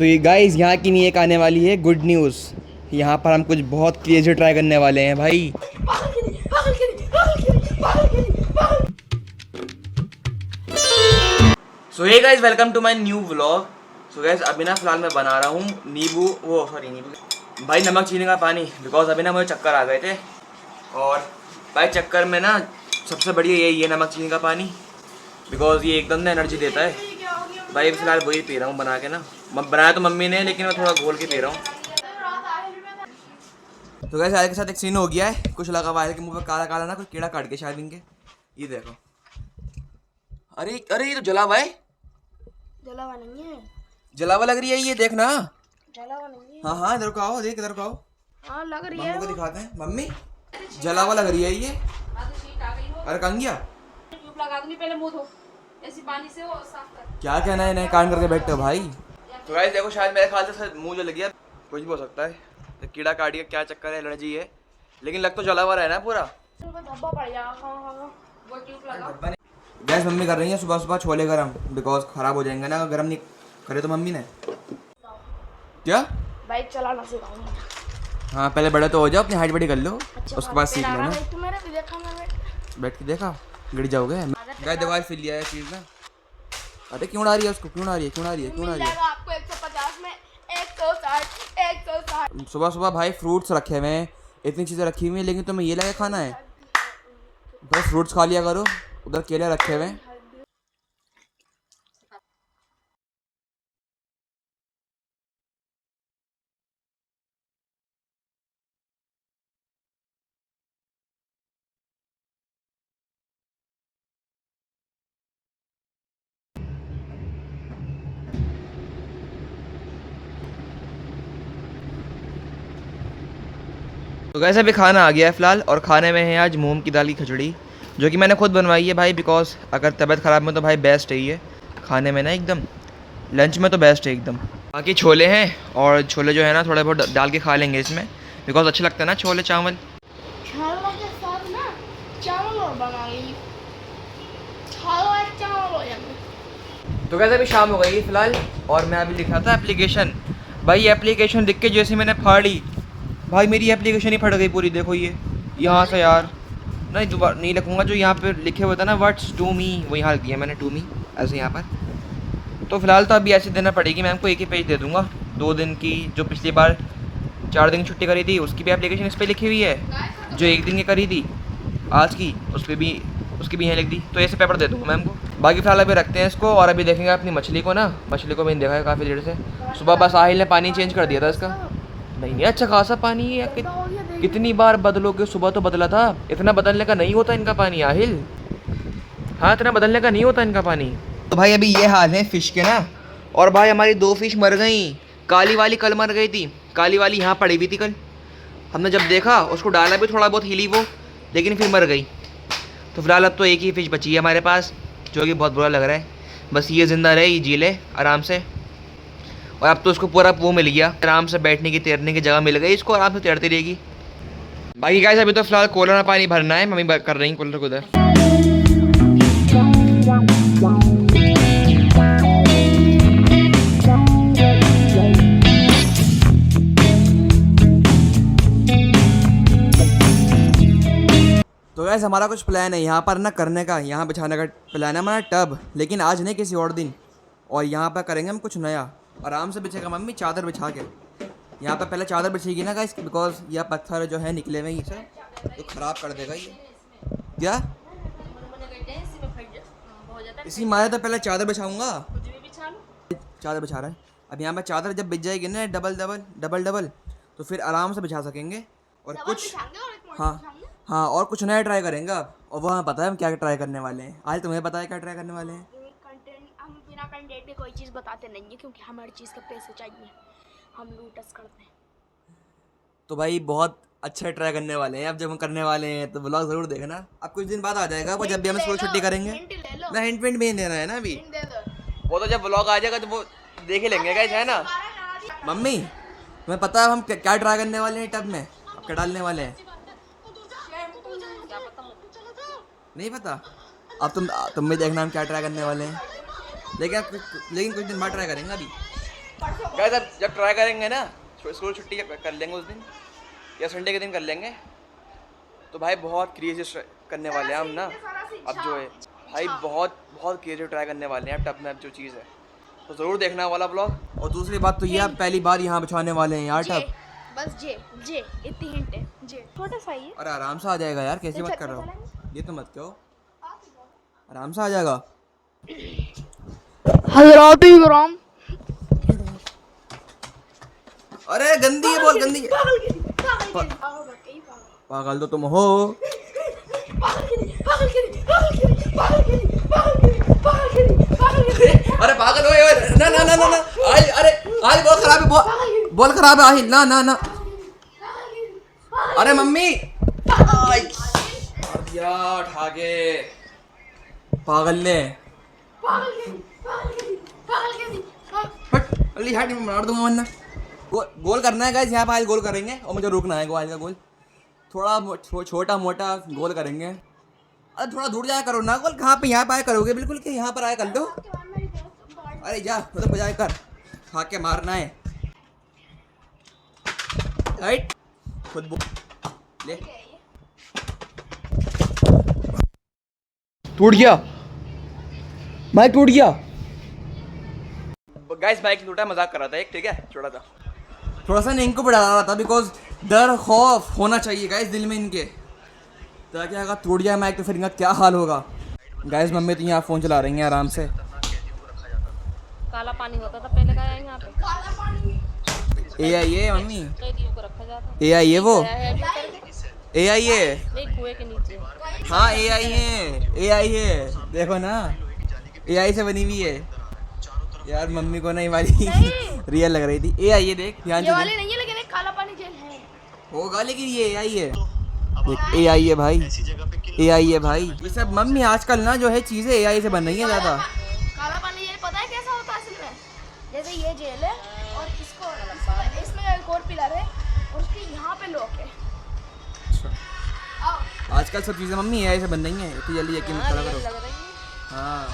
तो ये गाइस यहाँ की नहीं एक आने वाली है गुड न्यूज़। यहाँ पर हम कुछ बहुत क्रेजी ट्राई करने वाले हैं भाई। So hey guys, welcome to my new vlog. So guys, अभी ना फिलहाल मैं बना रहा हूँ नींबू भाई नमक चीनी का पानी। बिकॉज अभी ना मुझे चक्कर आ गए थे और भाई चक्कर में ना सबसे बढ़िया यही है नमक चीनी का पानी। बिकॉज ये एकदम ना एनर्जी देता है। भाई फिलहाल वही पी रहा हूँ बना के ना। बनाया तो मम्मी ने, लेकिन मैं थोड़ा घोल के पी रहा हूँ। तो गाइस आयल के साथ एक सीन हो गया है। कुछ लगा हुआ है कि मुंह पे काला काला ना, कुछ कीड़ा काट के शायद इनके। ये देखो, अरे अरे ये तो जला हुआ है। जला हुआ नहीं है, जला हुआ लग रही है ये, देखना। जला हुआ नहीं है। हाँ हाँ इधर को आओ, देख इधर को आओ। हाँ लग रही है। मम्मी को दिखाते हैं। मम्मी जला हुआ लग रही है ये। अरे कहाँ गया? पहले मुंह धो ऐसी पानी से वो साफ कर। क्या कहना है, इन्हें कान करके बैठते हो भाई। तो गाइस देखो, शायद मेरे ख्याल से मुंह जल गया, कुछ भी हो सकता है। तो कीड़ा काट गया, क्या चक्कर है, एलर्जी है। लेकिन लग तो जला हुआ रहा है ना पूरा। धब्बा पड़ गया। हाँ वो ट्यूब लगा। गैस मम्मी कर रही है सुबह सुबह छोले गरम। बिकॉज खराब हो जाएंगे ना, गरम नहीं करे तो मम्मी ने। क्या बाइक चलाना सिखाऊंगा। हाँ पहले बड़े तो हो जाओ, अपनी हाइट बड़ी कर लो, उसके बाद सीख लेना। तू मेरे भी देखा, मैं बैठ के देखा, गिर जाओगे। गाइस देखो आज फिर लिया है चीज ना। अरे क्यों आ रही है उसको, क्यों आ रही है, क्यों आ रही है, क्यों आ रही है? आपको 150 में 160। सुबह सुबह भाई फ्रूट्स रखे हुए हैं, इतनी चीज़ें रखी हुई हैं, लेकिन तुम्हें ये लगे खाना है? बस फ्रूट्स खा लिया करो। उधर केले रखे हुए हैं। तो कैसे अभी खाना आ गया है फ़िलहाल, और खाने में है आज मूंग की दाल की खिचड़ी, जो कि मैंने खुद बनवाई है भाई। बिकॉज अगर तबीयत ख़राब में तो भाई बेस्ट है ये खाने में ना, एकदम लंच में तो बेस्ट है एकदम। बाकी छोले हैं, और छोले जो है ना थोड़े बहुत डाल के खा लेंगे इसमें, बिकॉज अच्छे लगते हैं ना छोले चावल। चावल के साथ ना चावल और बना ली, चावल हो जाएंगे। तो कैसे अभी शाम हो गई फ़िलहाल, और मैं अभी लिखा था एप्लीकेशन। भाई एप्लीकेशन लिख के जैसे मैंने फाड़ी, भाई मेरी एप्लीकेशन ही फट गई पूरी। देखो ये यहाँ से यार, नहीं दोबारा नहीं लिखूँगा। जो यहाँ पे लिखे हुए थे ना व्हाट्स टू मी, वो यहाँ लिख दिया मैंने टू मी ऐसे यहाँ पर। तो फिलहाल तो अभी ऐसे देना पड़ेगी। मैं हमको एक ही पेज दे दूँगा 2 दिन की। जो पिछली बार 4 दिन की छुट्टी करी थी उसकी भी एप्लीकेशन इस पर लिखी हुई है। जो 1 दिन की करी थी आज की, उसकी भी यहाँ लिख दी। तो ऐसे पेपर दे दूँगा मैं हमको। बाकी फिलहाल अभी रखते हैं इसको, और अभी देखेंगे अपनी मछली को ना। मछली को मैंने देखा है काफ़ी देर से। सुबह बस साहिल ने पानी चेंज कर दिया था इसका। नहीं अच्छा खासा पानी है। कितनी बार बदलोगे, सुबह तो बदला था। इतना बदलने का नहीं होता इनका पानी आहिल। हाँ इतना बदलने का नहीं होता इनका पानी। तो भाई अभी ये हाल है फ़िश के ना। और भाई हमारी 2 फिश मर गई। काली वाली कल मर गई थी, काली वाली यहाँ पड़ी हुई थी कल। हमने जब देखा उसको डाला भी, थोड़ा बहुत हिली वो, लेकिन फिर मर गई। तो फिलहाल अब तो एक ही फ़िश बची है हमारे पास, जो कि बहुत बुरा लग रहा है। बस ये ज़िंदा रहे, ये जी ले आराम से। और अब तो उसको पूरा वो मिल गया, आराम से बैठने की तैरने की जगह मिल गई इसको, आराम से तैरती रहेगी। बाकी गाइस अभी तो फिलहाल कूलर में पानी भरना है, मम्मी कर रही हैं कूलर को उधर। तो गाइस हमारा कुछ प्लान है यहाँ पर ना करने का, यहाँ बिछाने का प्लान है हमारा टब, लेकिन आज नहीं किसी और दिन। और यहाँ पर करेंगे हम कुछ नया, आराम से बिछेगा मम्मी चादर बिछा के। यहाँ पर पहले चादर बिछेगी ना गाइस, बिकॉज यह पत्थर जो है निकले हुए ये सब तो ख़राब कर देगा ये। क्या इसी मारे तो पहले चादर बिछाऊंगा। चादर बिछा रहा है अब। यहाँ पर चादर जब बिछ जाएगी ना डबल तो फिर आराम से बिछा सकेंगे। और कुछ हाँ और कुछ नया ट्राई करेंगे अब। और वो हमें पता है हम क्या ट्राई करने वाले हैं। आज तुम्हें पता है क्या ट्राई करने वाले हैं? हम बिना कंटेंट के कोई चीज़ बताते नहीं है, क्योंकि हमारी चीज़ का पैसे चाहिए, हम लूटस करते हैं। तो भाई बहुत अच्छा ट्राई करने वाले हैं। अब जब हम करने वाले हैं तो ब्लॉग ज़रूर देखना। अब कुछ दिन बाद आ जाएगा वो, जब भी हम स्कूल छुट्टी करेंगे ना। हिंट भी नहीं देना है ना अभी, वो तो जब ब्लॉग आ जाएगा तो वो देख ही लेंगे गाइस, है ना। मम्मी तुम्हें पता है हम क्या ट्राई करने वाले हैं टब में? अब क्या डालने वाले हैं? नहीं पता? अब तुम भी देखना हम क्या ट्राई करने वाले हैं। लेकिन कुछ दिन बाद ट्राई करेंगे अभी। गाइस अब जब ट्राई करेंगे ना, स्कूल छुट्टी कर लेंगे उस दिन या संडे के दिन कर लेंगे, तो भाई बहुत क्रिएटिव करने वाले हैं हम ना। अब जो है भाई बहुत बहुत क्रिएटिव ट्राई करने वाले हैं टब में अब जो चीज़ है, तो ज़रूर देखना वाला ब्लॉग। और दूसरी बात तो ये आप पहली बार यहाँ बिछाने वाले हैं यार टब। बस जे इतनी हिंट है, जे छोटा सा ही है। अरे आराम से आ जाएगा यार, कैसे मत कर रहा हो, ये तो मत कहो, आराम से आ जाएगा। हज़रात इकराम, अरे गंदी है, बहुत गंदी है। पागल तो तुम हो। अरे पागल हो ना ना ना ना ना, आहिल, अरे आहिल बहुत खराब है, बहुत खराब है आहिल, ना ना ना। अरे मम्मी यार उठा के पागल ने अली हट, मार दूंगा वरना। गोल करना है गाइस, यहाँ पे आइल गोल करेंगे और मुझे रुकना है आइल का गोल, थोड़ा छोटा मोटा गोल करेंगे। अरे थोड़ा दूर जाया करो ना गोल, कहाँ पे यहाँ पे आया करोगे बिल्कुल कि यहाँ पर आया कर दो। अरे जा मतलब बजाय कर, खा के मारना है राइट, खुद ले। टूट गया माइक, टूट गया गाइस, माइक टूटा, मजाक कर रहा था एक, ठीक है, छोटा था, थोड़ा सा इनको बढ़ा रहा था बिकॉज डर खौफ होना चाहिए गाइस दिल में इनके, ताकि अगर टूट जाए माइक तो फिर इनका क्या हाल होगा। गाइस मम्मी तो यहाँ फ़ोन चला रही हैं आराम से। काला पानी होता था पहले का यहाँ पे, काला पानी AI है मम्मी, कैदियों को रखा जाता AI है वो, है AI है, नहीं कुएं के नीचे। हाँ AI है, AI है, देखो ना AI से बनी हुई है यार। मम्मी को नहीं वाली रियल लग रही थी। AI ये देख ध्यान से, ये वाली नहीं है लेकिन एक काला पानी जेल है होगा, लेकिन ये AI है, AI है भाई, AI है भाई। ये सब मम्मी आजकल ना जो है चीज़ें AI से बन रही हैं ज़्यादा। काला पानी जेल पता है कैसा होता है असल में? जैसे ये जेल है और इसको इसमें एक और पिलर है और उसके यहाँ पे लॉक है। आजकल सब चीज़ें मम्मी AI से बन रही हैं, तो जल्दी यकीन मत करो। हाँ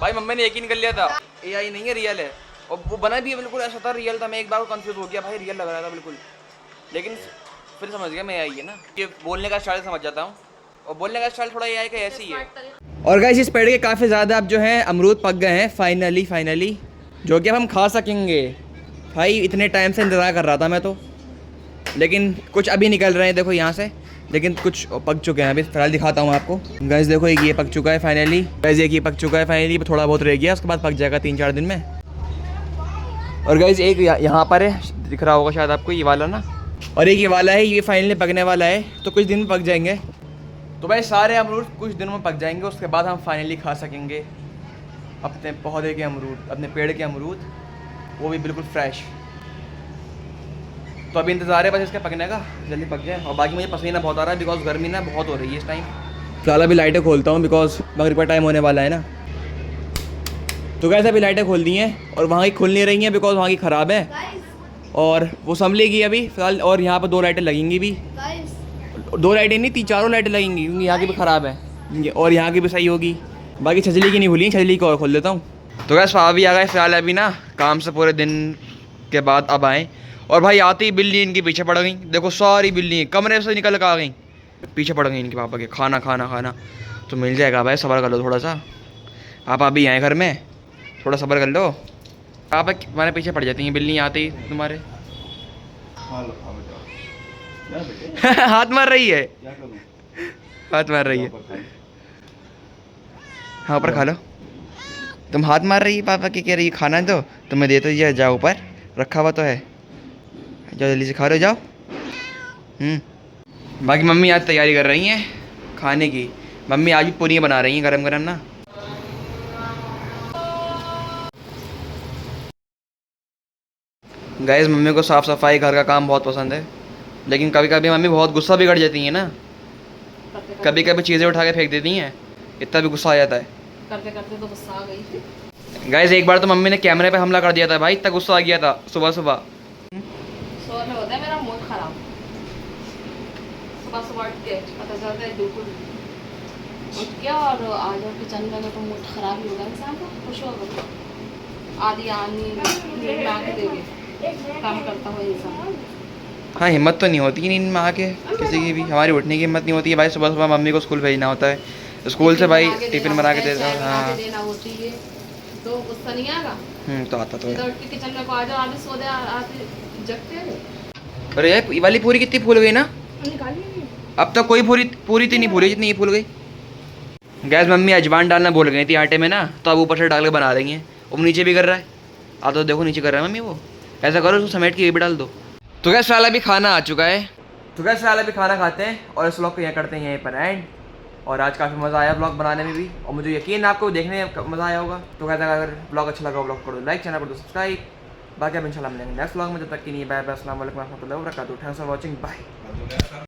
भाई मम्मी ने यकीन कर लिया था AI नहीं है, रियल है, और वो बना भी बिल्कुल ऐसा था, रियल था। मैं एक बार कंफ्यूज हो गया भाई, रियल लग रहा था बिल्कुल, लेकिन फिर समझ गया मैं AI है ना, ये बोलने का स्टाइल समझ जाता हूँ, और बोलने का स्टाइल थोड़ा AI का ऐसी ही है। और गाइस इस पेड़ के काफ़ी ज़्यादा अब जो है अमरूद पक गए हैं फाइनली, जो कि अब हम खा सकेंगे। भाई इतने टाइम से इंतज़ार कर रहा था मैं तो, लेकिन कुछ अभी निकल रहे हैं देखो यहाँ से, लेकिन कुछ पक चुके हैं। अभी फिलहाल दिखाता हूँ आपको गाइस, देखो एक ये पक चुका है फाइनली, गाइस एक ये पक चुका है फाइनली, थोड़ा बहुत रह गया, उसके बाद पक जाएगा 3-4 दिन में। और गाइस एक यहाँ पर है, दिख रहा होगा शायद आपको ये वाला ना, और एक ये वाला है, ये फाइनली पकने वाला है, तो कुछ दिन में पक जाएंगे। तो भाई सारे अमरूद कुछ दिनों में पक जाएंगे, उसके बाद हम फाइनली खा सकेंगे अपने पौधे के अमरूद, अपने पेड़ के अमरूद, वो भी बिल्कुल फ्रेश। तो अभी इंतज़ार है बस इसके पकने का, जल्दी पक जाए। और बाकी मुझे पसीना बहुत आ रहा है बिकॉज गर्मी ना बहुत हो रही है इस टाइम। फिलहाल अभी लाइटें खोलता हूँ बिकॉज मगरिब का टाइम होने वाला है ना। तो कैसे अभी लाइटें खोल दी हैं और वहाँ की खुल नहीं रही हैं बिकॉज वहाँ की ख़राब है, और वो संभलेगी अभी फिलहाल। और यहाँ पर 2 लाइटें लगेंगी भी, 2 लाइटें नहीं 3-4 लाइटें लगेंगी, क्योंकि यहाँ की भी ख़राब है और यहाँ की भी सही होगी। बाकी छजली की नहीं खुली, छजली को और खोल देता हूँ। तो कैसे भी आ गए फिलहाल अभी ना काम से पूरे दिन के बाद अब आएँ, और भाई आते ही बिल्ली इनके पीछे पड़ गई। देखो सारी बिल्ली कमरे से निकल कर आ गई, पीछे पड़ गई इनके पापा के। खाना खाना खाना तो मिल जाएगा भाई, सब्र कर लो थोड़ा सा, पापा अभी आए घर में, थोड़ा सब्र कर लो। पापा तुम्हारे पीछे पड़ जाती हैं बिल्ली आते ही तुम्हारे। हाथ मार रही है, हाथ मार रही है, हाँ ऊपर खा लो। तुम हाथ मार रही है पापा की, कह रही है खाना दो, तुम्हें दे तो दिया, जाओ ऊपर रखा हुआ तो है, जाओ जल्दी से खा लो जाओ। बाकी मम्मी आज तैयारी कर रही हैं खाने की। मम्मी आज भी पूरी बना रही हैं गरम गरम ना। गाइस मम्मी को साफ़ सफाई घर का काम बहुत पसंद है, लेकिन कभी कभी मम्मी बहुत गुस्सा भी कर जाती हैं ना, कभी कभी चीज़ें उठा के फेंक देती हैं, इतना भी गुस्सा आ जाता है। करते करते तो गुस्सा आ गई थी। गाइस एक बार तो मम्मी ने कैमरे पे हमला कर दिया था भाई, इतना गुस्सा आ गया था सुबह सुबह। सुबह में होता है मेरा मूड खराब, सुबह सुबह उठ के पता चलता है बिल्कुल उठ गया और आ जाओ किचन में, तो मूड खराब ही होगा इंसान का, खुश होगा। आधी नींद में आके देगी काम करता हुआ इंसान। हाँ हिम्मत तो नहीं होती नींद में आके किसी की भी, हमारी उठने की हिम्मत नहीं होती है भाई। सुबह सुबह मम्मी को स्कूल भेजना होता है, स्कूल से भाई टिफिन बना के देता हूँ। हाँ देना होती है तो गुस्सा नहीं आएगा। तो आता तो इधर है। उठ के किचन में को आ जाओ, आधे सो दे आधे जगते हैं। अरे यार ये वाली पूरी कितनी फूल गई ना, निकाली नहीं। अब तक कोई पूरी पूरी तो नहीं फूली जितनी ये फूल गई। गैस मम्मी अजवाइन डालना भूल गई थी आटे में ना, तो अब ऊपर से डाल के बना देंगे। अब नीचे भी कर रहा है, आ तो देखो नीचे कर रहा है मम्मी वो। ऐसा करो उसको समेट के ये भी डाल दो। तो गैस फिलहाल अभी खाना आ चुका है, तो गैस फिलहाल अभी खाना खाते हैं और इस व्लॉग को यहाँ करते हैं यहीं पर एंड। और आज काफ़ी मज़ा आया व्लॉग बनाने में भी, और मुझे यकीन है आपको देखने में मज़ा आया होगा। तो कहता अगर व्लॉग अच्छा लगा व्लॉग कर दो लाइक, चैनल कर दो सब्सक्राइब। बाकी अब इंशाल्लाह मिलेंगे नेक्स्ट व्लॉग में, जब तक कि नहीं बाय बाय, अस्सलाम वालेकुम रहमतुल्लाहि व बरकातहू। Thanks for watching, bye.